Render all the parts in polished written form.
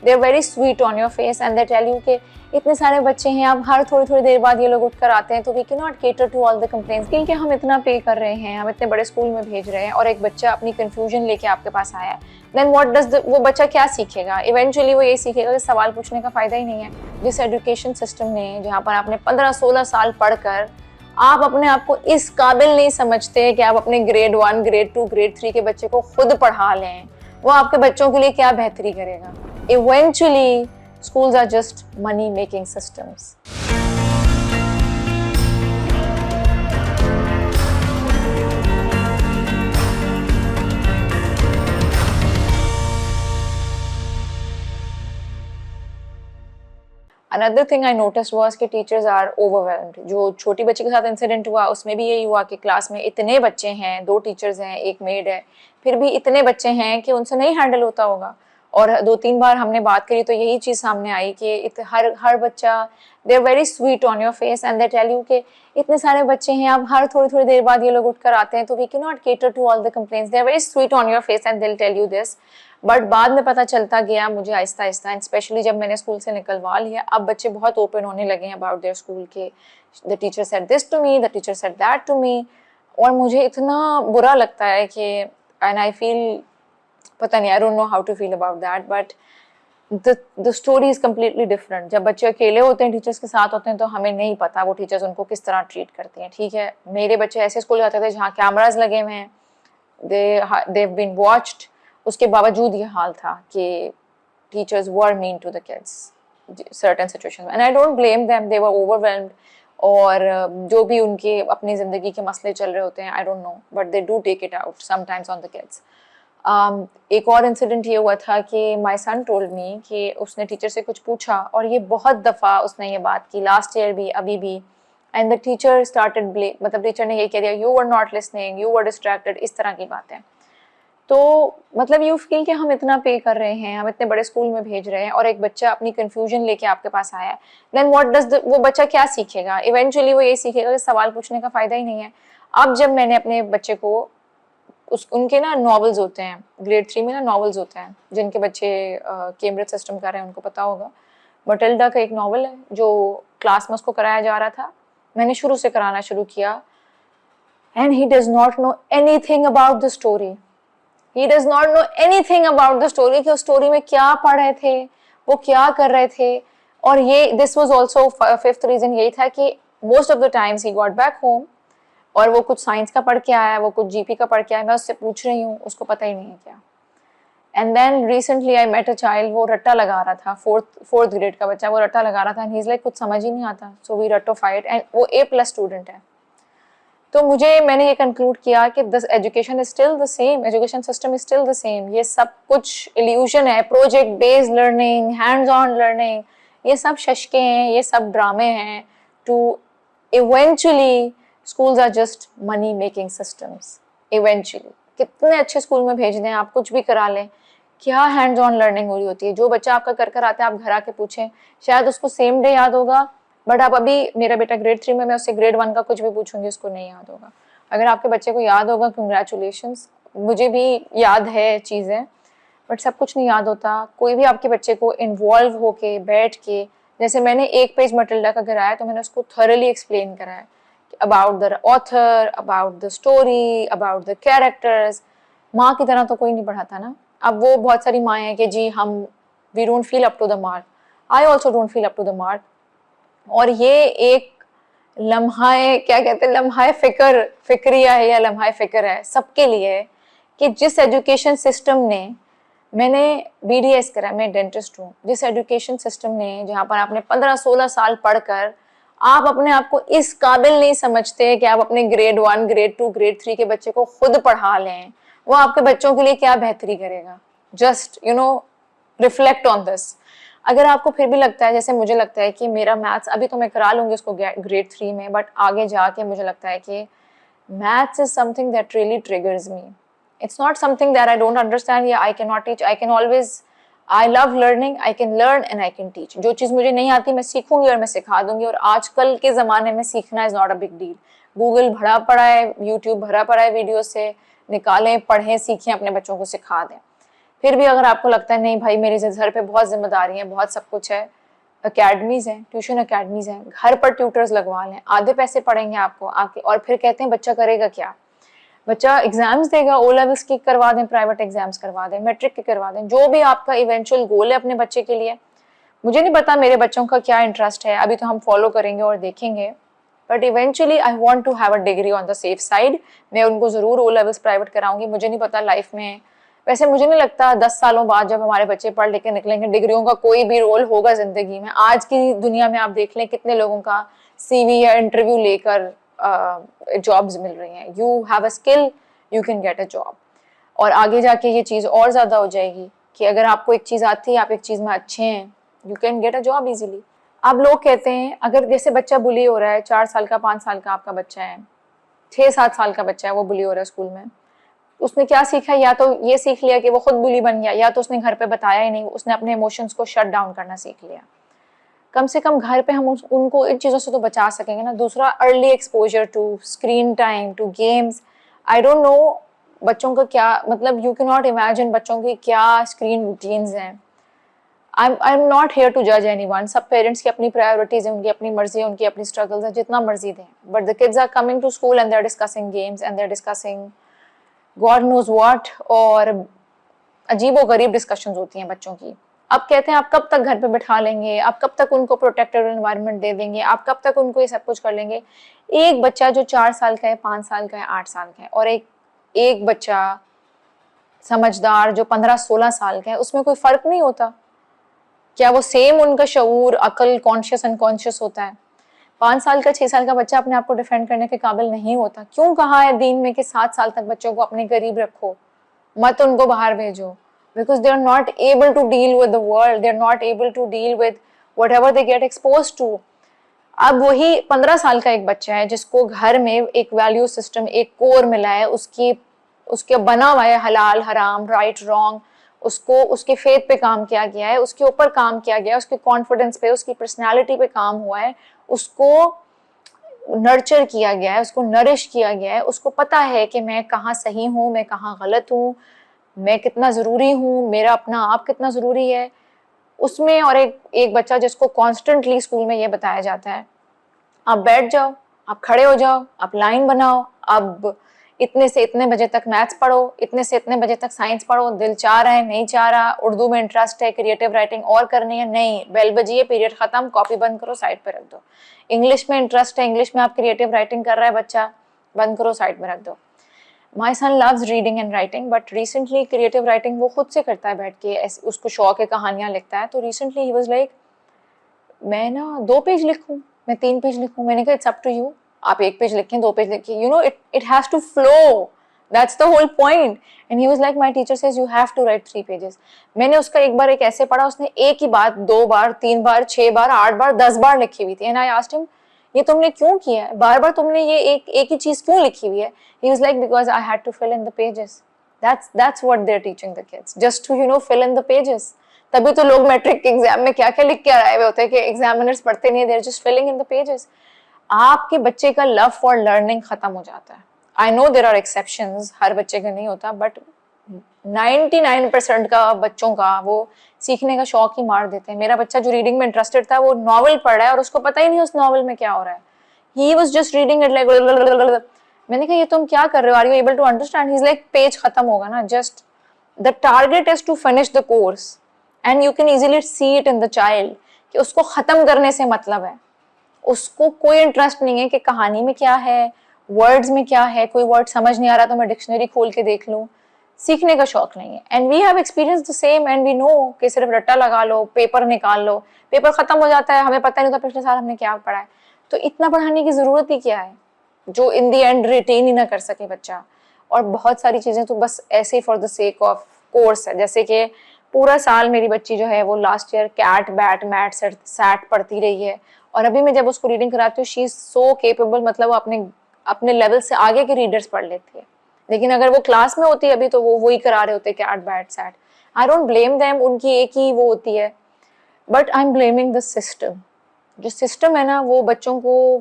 They are very sweet on your face and they tell you कि इतने सारे बच्चे हैं, अब हर थोड़ी थोड़ी देर बाद ये लोग उठकर आते हैं, तो we can not cater to all the complaints. क्योंकि हम इतना पे कर रहे हैं, हम इतने बड़े स्कूल में भेज रहे हैं और एक बच्चा अपनी कंफ्यूजन लेके आपके पास आया है, देन व्हाट डज वो बच्चा क्या सीखेगा? इवेंचुअली वो ये सीखेगा कि सवाल पूछने का फायदा ही नहीं है। जिस एजुकेशन सिस्टम ने, जहाँ पर आपने 15-16 साल पढ़कर आप अपने आप को इस काबिल नहीं समझते कि आप अपने ग्रेड 1, ग्रेड 2, ग्रेड 3 के बच्चे को खुद पढ़ा लें, वो आपके बच्चों के लिए क्या बेहतरी करेगा? Eventually schools are just money making systems. Another thing I noticed was कि teachers are overwhelmed. जो छोटी बच्ची के साथ इंसिडेंट हुआ उसमें भी यही हुआ कि क्लास में इतने बच्चे हैं, 2 टीचर्स हैं, एक मेड है, फिर भी इतने बच्चे हैं कि उनसे नहीं हैंडल होता होगा। और 2-3 बार हमने बात करी तो यही चीज़ सामने आई कि हर बच्चा, they are very sweet on your face and they tell you कि इतने सारे बच्चे हैं, अब हर थोड़ी थोड़ी देर बाद ये लोग उठकर आते हैं, तो we can not cater to all the complaints. They are very sweet on your face and they will tell you this, but बाद में पता चलता गया मुझे आहिस्ता आहिस्ता, एंड स्पेशली जब मैंने स्कूल से निकलवा लिया, अब बच्चे बहुत ओपन होने लगे हैं अबाउट देयर स्कूल के the teacher said this to me, the teacher said that to me. और मुझे इतना बुरा लगता है कि एंड आई फील, पता नहीं, I don't know how to feel about that, but the story is completely different. जब बच्चे अकेले होते हैं, टीचर्स के साथ होते हैं, तो हमें नहीं पता वो टीचर्स उनको किस तरह ट्रीट करती हैं। ठीक है, मेरे बच्चे ऐसे स्कूल जाते थे जहाँ कैमराज लगे हुए हैं, दे हैव बीन वॉच्ड, उसके बावजूद ये हाल था कि teachers were mean to the kids certain situations, and I don't blame them, they were overwhelmed. और जो भी उनके अपनी ज़िंदगी के मसले चल रहे होते हैं, I don't know, but they do take it out sometimes on the kids. एक और इंसिडेंट ये हुआ था कि माय सन टोल्ड मी कि उसने टीचर से कुछ पूछा, और ये बहुत दफ़ा उसने ये बात की, लास्ट ईयर भी, अभी भी, एंड द टीचर स्टार्टेड मतलब टीचर ने ये कह दिया, you were not listening, you were distracted, इस तरह की बातें। तो मतलब यू फील कि हम इतना पे कर रहे हैं, हम इतने बड़े स्कूल में भेज रहे हैं और एक बच्चा अपनी कंफ्यूजन लेके आपके पास आया है, देन व्हाट डज वो बच्चा क्या सीखेगा? इवेंचुअली वो ये सीखेगा कि सवाल पूछने का फायदा ही नहीं है। अब जब मैंने अपने बच्चे को उनके ना नॉवेल्स होते हैं, ग्रेड 3 में ना नॉवेल्स होते हैं, जिनके बच्चे कैम्ब्रिज सिस्टम कर रहे हैं उनको पता होगा। मटिल्डा का एक नॉवल है जो क्लास में उसको कराया जा रहा था, मैंने शुरू से कराना शुरू किया, and he does not know anything about the story. He does not know anything about the story कि उस स्टोरी में क्या पढ़ रहे थे, वो क्या कर रहे थे। और ये this was also fifth reason यही था कि most of the times he got back home और वो कुछ साइंस का पढ़ के आया, वो कुछ जीपी का पढ़ के आया, मैं उससे पूछ रही हूँ, उसको पता ही नहीं है क्या। And then recently I met a child, वो रट्टा लगा रहा था, फोर्थ ग्रेड का बच्चा, वो रट्टा लगा रहा था, एंड ही इज लाइक कुछ समझ ही नहीं आता, सो वी रट्टोफाइड, एंड वो A+ स्टूडेंट है। तो मैंने ये कंक्लूड किया कि this education is still the same, education system is still the same, ये सब कुछ इल्यूजन है, project based learning, hands on learning, ये सब शशके हैं, ये सब ड्रामे हैं, to eventually schools are just money making systems. Eventually कितने अच्छे स्कूल में भेज दें आप, कुछ भी करा लें, क्या हैंड्स ऑन लर्निंग हो रही होती है। जो बच्चा आपका कर आता है, आप घर आके पूछें, शायद उसको सेम डे याद होगा, बट आप अभी, मेरा बेटा ग्रेड 3 में, मैं उससे ग्रेड 1 का कुछ भी पूछूंगी, उसको नहीं याद होगा। अगर आपके बच्चे को याद होगा, कंग्रेचुलेशंस, मुझे भी याद है चीज़ें, बट सब कुछ नहीं याद होता। कोई भी आपके बच्चे को इन्वॉल्व होके बैठ के, जैसे मैंने एक पेज मटिल्डा का कराया तो मैंने उसको थॉरली एक्सप्लेन कराया about the author, about the story, about the characters. माँ की तरह तो कोई नहीं पढ़ाता ना। अब वो बहुत सारी माँ हैं कि जी हम we don't feel up to the mark, I also don't feel up to the mark. और ये एक लम्हाए, क्या कहते हैं, लम्हाए फिक्रिया है या लम्हाए फिक्र है सबके लिए, कि जिस एजुकेशन सिस्टम ने, मैंने BDS करा, मैं डेंटिस्ट हूँ, जिस एजुकेशन सिस्टम ने, जहाँ पर आपने 15-16 साल पढ़कर आप अपने आप को इस काबिल नहीं समझते कि आप अपने ग्रेड 1, ग्रेड 2, ग्रेड 3 के बच्चे को खुद पढ़ा लें, वो आपके बच्चों के लिए क्या बेहतरी करेगा? Just reflect on this. अगर आपको फिर भी लगता है, जैसे मुझे लगता है कि मेरा मैथ्स, अभी तो मैं करा लूँगी उसको ग्रेड 3 में, बट आगे जाके मुझे लगता है कि maths is something that really triggers me. It's not something that I don't understand या I cannot teach. I can always, I love learning, I can learn and I can teach. जो चीज़ मुझे नहीं आती मैं सीखूंगी और मैं सिखा दूंगी। और आजकल के ज़माने में सीखना is not a big deal. Google भरा पड़ा है, यूट्यूब भरा पड़ा है वीडियो से, निकालें, पढ़ें, सीखें, अपने बच्चों को सिखा दें। फिर भी अगर आपको लगता है नहीं भाई मेरे घर पे बहुत जिम्मेदारी है, बहुत सब कुछ है, अकेडमीज हैं, ट्यूशन अकेडमीज हैं, घर पर ट्यूटर्स लगवा लें, आधे पैसे पड़ेंगे आपको आके, और फिर कहते हैं बच्चा करेगा क्या? बच्चा एग्जाम्स देगा, ओ लेवल्स की करवा दें, प्राइवेट एग्जाम्स करवा दें, मैट्रिक के करवा दें, जो भी आपका इवेंचुअल गोल है अपने बच्चे के लिए। मुझे नहीं पता मेरे बच्चों का क्या इंटरेस्ट है, अभी तो हम फॉलो करेंगे और देखेंगे, but eventually I want to have a degree on the safe side. मैं उनको ज़रूर ओ लेवल्स प्राइवेट कराऊंगी। मुझे नहीं पता लाइफ में, वैसे मुझे नहीं लगता 10 सालों बाद जब हमारे बच्चे पढ़ लिख के निकलेंगे डिग्रियों का कोई भी रोल होगा ज़िंदगी में। आज की दुनिया में आप देख लें कितने लोगों का CV या इंटरव्यू लेकर जॉब्स मिल रही हैं। You have a skill, you can get a job. और आगे जाके ये चीज़ और ज़्यादा हो जाएगी कि अगर आपको एक चीज़ आती है, आप एक चीज़ में अच्छे हैं, you can get a job easily. अब लोग कहते हैं अगर जैसे बच्चा बुली हो रहा है, 4 साल का 5 साल का आपका बच्चा है, 6-7 साल का बच्चा है, वो बुली हो रहा है स्कूल में, उसने क्या सीखा? या तो ये सीख लिया कि वो खुद बुली बन गया, या तो उसने घर पे बताया ही नहीं, उसने अपने इमोशंस को शट डाउन करना सीख लिया। कम से कम घर पे हम उनको इन चीज़ों से तो बचा सकेंगे ना। दूसरा, early exposure to screen time, to games. I don't know बच्चों का क्या मतलब, यू कैन नॉट इमेजिन बच्चों की क्या स्क्रीन रूटीन्स हैं। I am not here to जज एनीवन। सब पेरेंट्स की अपनी प्रायोरिटीज है, उनकी अपनी मर्जी है, उनकी अपनी स्ट्रगल्स है, जितना मर्जी दें, but the kids are coming to school and they are discussing games and they are discussing God knows what, और अजीबोगरीब डिस्कशंस होती हैं बच्चों की। अब कहते हैं आप कब तक घर पे बिठा लेंगे, आप कब तक उनको प्रोटेक्टेड एनवायरनमेंट दे देंगे, आप कब तक उनको ये सब कुछ कर लेंगे। एक बच्चा जो 4 साल का है, 5 साल का है, 8 साल का है, और एक बच्चा समझदार जो 15-16 साल का है, उसमें कोई फर्क नहीं होता क्या? वो सेम उनका शऊर, अकल, कॉन्शियस अनकॉन्शियस होता है। 5 साल का 6 साल का बच्चा अपने आप को डिफेंड करने के काबिल नहीं होता। क्यों कहा है दीन में कि 7 साल तक बच्चों को अपने करीब रखो, मत उनको बाहर भेजो, because they are not able to deal with the world, they are not able to deal with whatever they get exposed to. अब वही 15 साल का एक बच्चा है जिसको घर में एक वैल्यू सिस्टम, एक कोर मिला है, उसके बना हुआ है हलाल हराम, राइट रॉन्ग, उसको उसके फेथ पे काम किया गया है, उसके ऊपर काम किया गया है, उसके कॉन्फिडेंस पे, उसकी पर्सनालिटी पे काम हुआ है, उसको नर्चर किया गया है, उसको नरिश किया गया है, उसको पता है कि मैं कहाँ सही हूँ, मैं कहाँ गलत हूँ, मैं कितना ज़रूरी हूँ, मेरा अपना आप कितना ज़रूरी है उसमें। और एक बच्चा जिसको कॉन्स्टेंटली स्कूल में ये बताया जाता है आप बैठ जाओ, आप खड़े हो जाओ, आप लाइन बनाओ, अब इतने से इतने बजे तक मैथ्स पढ़ो, इतने से इतने बजे तक साइंस पढ़ो, दिल चाह रहा है नहीं चाह रहा, उर्दू में इंटरेस्ट है, क्रिएटिव राइटिंग और करनी है, नहीं, बेल बजी है, पीरियड खत्म, कॉपी बंद करो, साइड पे रख दो। इंग्लिश में इंटरेस्ट है, इंग्लिश में आप क्रिएटिव राइटिंग कर रहा है बच्चा, बंद करो, साइड में रख दो। My son loves reading and writing, but recently creative writing वो खुद से करता है बैठ के, उसको शौक है, कहानियाँ लिखता है। तो रिसेंटली ही वाज लाइक मैं ना 2 पेज लिखूं, मैं 3 पेज लिखूं। मैंने कहा इट्स अप टू यू, आप 1 पेज लिखें, 2 पेज लिखिए, you know it has to flow, that's the whole point. And he was like my teacher says you have to write 3 pages. मैंने उसका एक बार एक ऐसे पढ़ा, उसने एक ही बात 2 बार 3 बार 6 बार 8 बार 10 बार लिखी हुई थी। एंड आई आस्क्ड हिम ये तुमने क्यों किया है, बार बार तुमने ये एक ही चीज क्यों लिखी हुई है? He was like because I had to fill in the pages. that's what they're teaching the kids, just to fill in the pages। तभी तो लोग मैट्रिक के एग्जाम में क्या क्या लिख के आए हुए होते हैं कि एग्जामिनर्स पढ़ते नहीं, they're just filling in the pages। आपके बच्चे का लव फॉर लर्निंग खत्म हो जाता है। I know there are exceptions, हर बच्चे का नहीं होता, बट 99% का बच्चों का वो सीखने का शौक ही मार देते हैं। मेरा बच्चा जो रीडिंग में इंटरेस्टेड था वो नॉवल पढ़ रहा है और उसको पता ही नहीं उस नॉवल में क्या हो रहा है। He was just reading it like, मैंने कहा ये तुम क्या कर रहे हो, are you able to understand? He is like page खत्म होगा ना, just the target is to finish the course and you can easily see it in the child कि उसको खत्म करने से मतलब है, उसको कोई इंटरेस्ट नहीं है कि कहानी में क्या है, वर्ड्स में क्या है, कोई वर्ड समझ नहीं आ रहा तो मैं डिक्शनरी खोल के देख लूँ, सीखने का शौक नहीं है। And we have experience the same and we know कि सिर्फ रट्टा लगा लो, पेपर निकाल लो, पेपर खत्म हो जाता है, हमें पता नहीं होता पिछले साल हमने क्या पढ़ा है। तो इतना पढ़ाने की जरूरत ही क्या है जो इन दी एंड रिटेन ही ना कर सके बच्चा। और बहुत सारी चीजें तो बस ऐसे for the sake of course है, जैसे कि पूरा साल मेरी बच्ची जो है वो last year cat bat mat sat पढ़ती रही है, और अभी मैं जब उसको रीडिंग कराती हूँ शी इज सो केपेबल, मतलब वो अपने लेवल से आगे के रीडर्स पढ़ लेती है। लेकिन अगर वो क्लास में होती है अभी तो वो वही करा रहे होते cat bat sat. I don't blame them, उनकी एक ही वो होती है, but I am blaming the system. जो सिस्टम है ना वो बच्चों को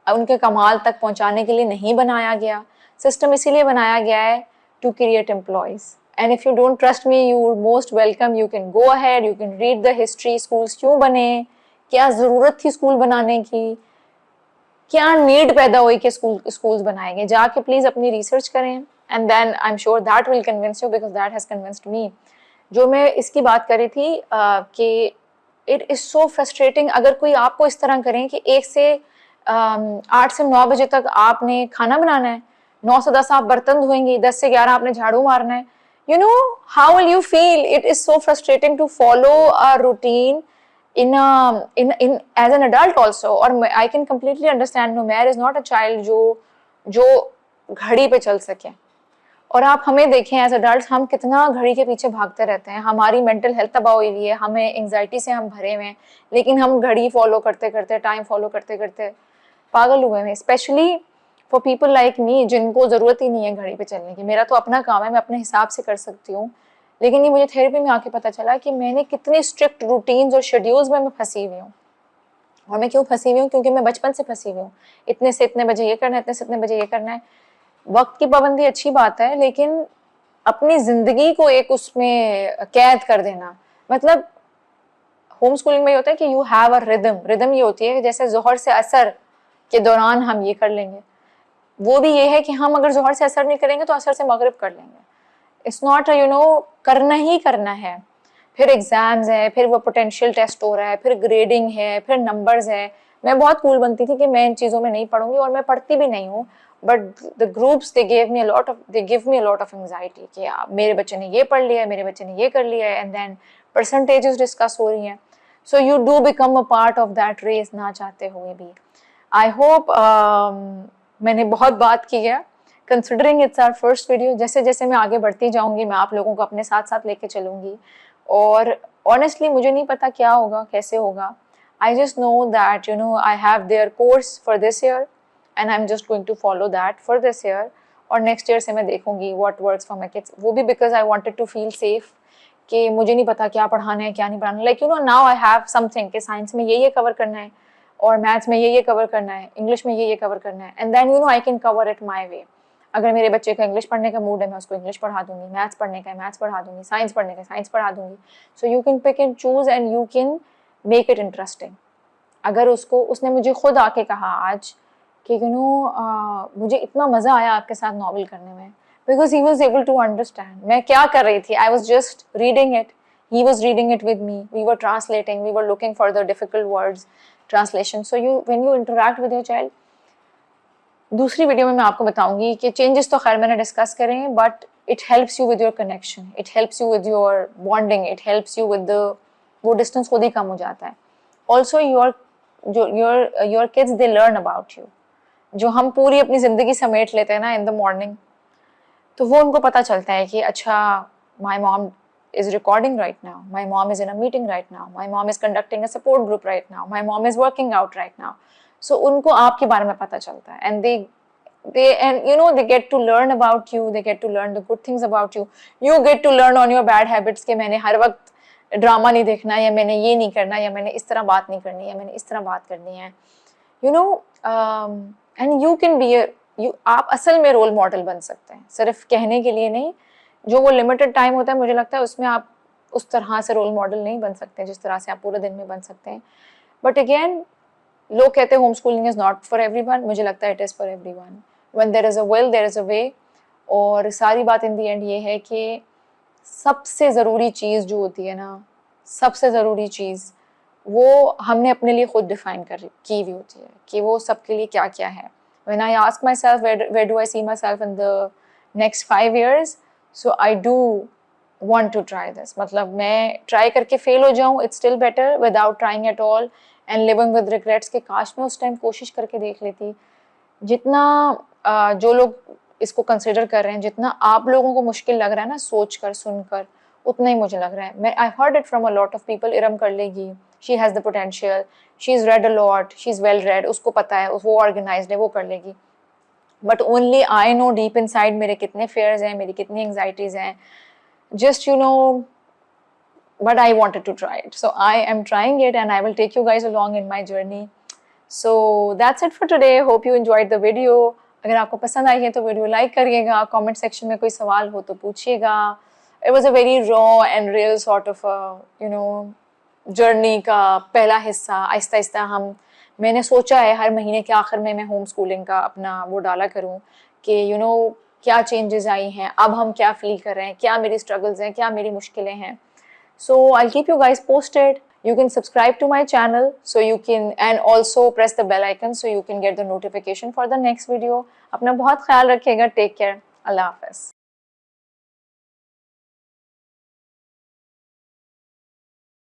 उनके कमाल तक पहुंचाने के लिए नहीं बनाया गया। सिस्टम इसीलिए बनाया गया है to create employees, and if you don't trust me, you most welcome, you can go ahead, you can read the history, schools क्यों बने, क्या ज़रूरत थी स्कूल बनाने की, क्या नीड पैदा हुई कि स्कूल्स बनाए गए, जाके प्लीज़ अपनी रिसर्च करें, and then I am sure that will convince you, because that has convinced me. जो मैं इसकी बात कर रही थी कि इट इज़ सो फ्रस्ट्रेटिंग अगर कोई आपको इस तरह करें कि 1 से 8 से 9 बजे तक आपने खाना बनाना है, 9 से 10 आप बर्तन धोएंगे, 10 से 11 आपने झाड़ू मारना है, you know how will you feel? It is so frustrating to follow a routine in as an adult also. और I can completely understand Numair is not a child जो घड़ी पे चल सके। और आप हमें देखें एज अडल्ट, हम कितना घड़ी के पीछे भागते रहते हैं, हमारी मेंटल हेल्थ तबाह हुई हुई है, हमें एंग्जाइटी से हम भरे हुए हैं, लेकिन हम घड़ी फॉलो करते करते, टाइम फॉलो करते करते पागल हुए हैं। Specially for people like me जिनको ज़रूरत ही नहीं है घड़ी पे चलने की। मेरा तो अपना काम है, मैं अपने हिसाब से कर सकती हूँ, लेकिन ये मुझे थेरेपी में आके पता चला कि मैंने कितने स्ट्रिक्ट रूटीन्स और शेड्यूल्स में मैं फंसी हुई हूँ। और मैं क्यों फंसी हुई हूँ? क्योंकि मैं बचपन से फंसी हुई हूँ। इतने से इतने बजे ये करना है, इतने से इतने बजे ये करना है। वक्त की पाबंदी अच्छी बात है, लेकिन अपनी ज़िंदगी को एक उसमें कैद कर देना, मतलब होम स्कूलिंग में ये होता है कि यू हैव अ रिदम ये होती है कि जैसे ज़ोहर से असर के दौरान हम ये कर लेंगे, वो भी ये है कि हम अगर ज़ोहर से असर नहीं करेंगे तो असर से मगरिब कर लेंगे। इट्स नॉट करना ही करना है। फिर एग्ज़ाम्स है, फिर वो पोटेंशियल टेस्ट हो रहा है, फिर ग्रेडिंग है, फिर नंबर्स है। मैं बहुत कूल बनती थी कि मैं इन चीज़ों में नहीं पढ़ूंगी, और मैं पढ़ती भी नहीं हूँ, but the groups they give me a lot of anxiety कि मेरे बच्चे ने ये पढ़ लिया है, मेरे बच्चे ने ये कर लिया है, एंड देन परसेंटेजेस डिस्कस हो रही हैं। So you do become a part of that race, ना चाहते हुए भी। आई होप मैंने बहुत बात की है, considering it's our first video. जैसे जैसे मैं आगे बढ़ती जाऊंगी, मैं आप लोगों को अपने साथ साथ लेके चलूंगी, और ऑनेस्टली मुझे नहीं पता क्या होगा, कैसे होगा। I just know that I have their course for this year, and I am just going to follow that for this year, और नेक्स्ट ईयर से मैं देखूंगी what works for my kids. वो भी because I wanted to feel safe कि मुझे नहीं पता क्या पढ़ाना है क्या नहीं पढ़ाना, like now I have something कि साइंस में ये कवर करना है, और मैथ्स में ये कवर करना है, इंग्लिश में ये कवर करना है, and then I can cover it my way. अगर मेरे बच्चे का इंग्लिश पढ़ने का मूड है, मैं उसको इंग्लिश पढ़ा दूंगी, मैथ्स पढ़ने का है मैथ्स पढ़ा दूंगी, साइंस पढ़ने का साइंस पढ़ा दूंगी। So you can pick and choose and you can make it interesting. अगर उसने मुझे खुद आके कहा आज कि मुझे इतना मज़ा आया आपके साथ नॉवल करने में, because he was able to understand मैं क्या कर रही थी। I was just reading it, he was reading it with me, we were translating, we were looking for the difficult words translation. So when you interact with your child, दूसरी video में मैं आपको बताऊंगी कि चेंजेस तो खैर मैंने discuss करें, but it helps you with your connection, it helps you with your bonding, it helps you with वो डिस्टेंस खुद ही कम हो जाता है। Also your kids they learn about you. जो हम पूरी अपनी ज़िंदगी समेट लेते हैं ना इन द मॉर्निंग, तो वो उनको पता चलता है कि अच्छा my mom is recording right now, my mom is in a meeting right now, my mom is conducting a support group right now, my mom is working out right now. So उनको आपके बारे में पता चलता है, and they get to learn about you, they get to learn the good things about you, you get to learn on your bad habits कि मैंने हर वक्त ड्रामा नहीं देखना, या मैंने ये नहीं करना, या मैंने इस तरह बात नहीं करनी, या मैंने इस तरह बात करनी है, and you can be आप असल में रोल मॉडल बन सकते हैं, सिर्फ कहने के लिए नहीं। जो वो लिमिटेड टाइम होता है, मुझे लगता है उसमें आप उस तरह से रोल मॉडल नहीं बन सकते जिस तरह से आप पूरे दिन में बन सकते हैं। बट अगेन, लोग कहते हैं home schooling is not for everyone, मुझे लगता है it is for everyone. When there is a will there is a way. और सारी बात इन दी एंड ये है कि सबसे ज़रूरी चीज़ जो होती है ना, सबसे ज़रूरी चीज़ वो हमने अपने लिए खुद डिफाइन की हुई होती है कि वो सबके लिए क्या क्या है। When I ask myself where do I see myself in the next 5 years, so I do want to try this. मतलब मैं ट्राई करके फेल हो जाऊँ, it's still better without trying at all and living with regrets कि काश मैं उस time कोशिश करके देख लेती। जितना जो लोग इसको कंसिडर कर रहे हैं, जितना आप लोगों को मुश्किल लग रहा है ना सोच कर सुनकर, उतना ही मुझे लग रहा है। मैं I heard it from a lot of people, Iram कर लेगी, she has the potential, she is red a lot, she is well read, उसको पता है, वो ऑर्गेनाइज्ड है, वो कर लेगी। But only I know deep inside मेरे कितने फेयर्स हैं, मेरी कितनी एंग्जाइटीज़ हैं। Just but I wanted to try it, so I am trying it and I will take you guys along in my journey. So that's it for today. Hope you enjoyed the video. अगर आपको पसंद आई है तो video like करिएगा, comment section में कोई सवाल हो तो पूछिएगा, it was a very raw and real sort of journey का पहला हिस्सा। आहिस्ता आहिस्ता मैंने सोचा है हर महीने के आखिर में मैं होम स्कूलिंग का अपना वो डाला करूं कि क्या चेंजेस आई हैं, अब हम क्या फील कर रहे हैं, क्या मेरी स्ट्रगल्स हैं, क्या मेरी मुश्किलें हैं। So I'll keep you guys posted. You can subscribe to my channel so you can, and also press the bell icon so you can get the notification for the next video. अपना बहुत ख्याल रखिएगा. Take care. Allah Hafiz.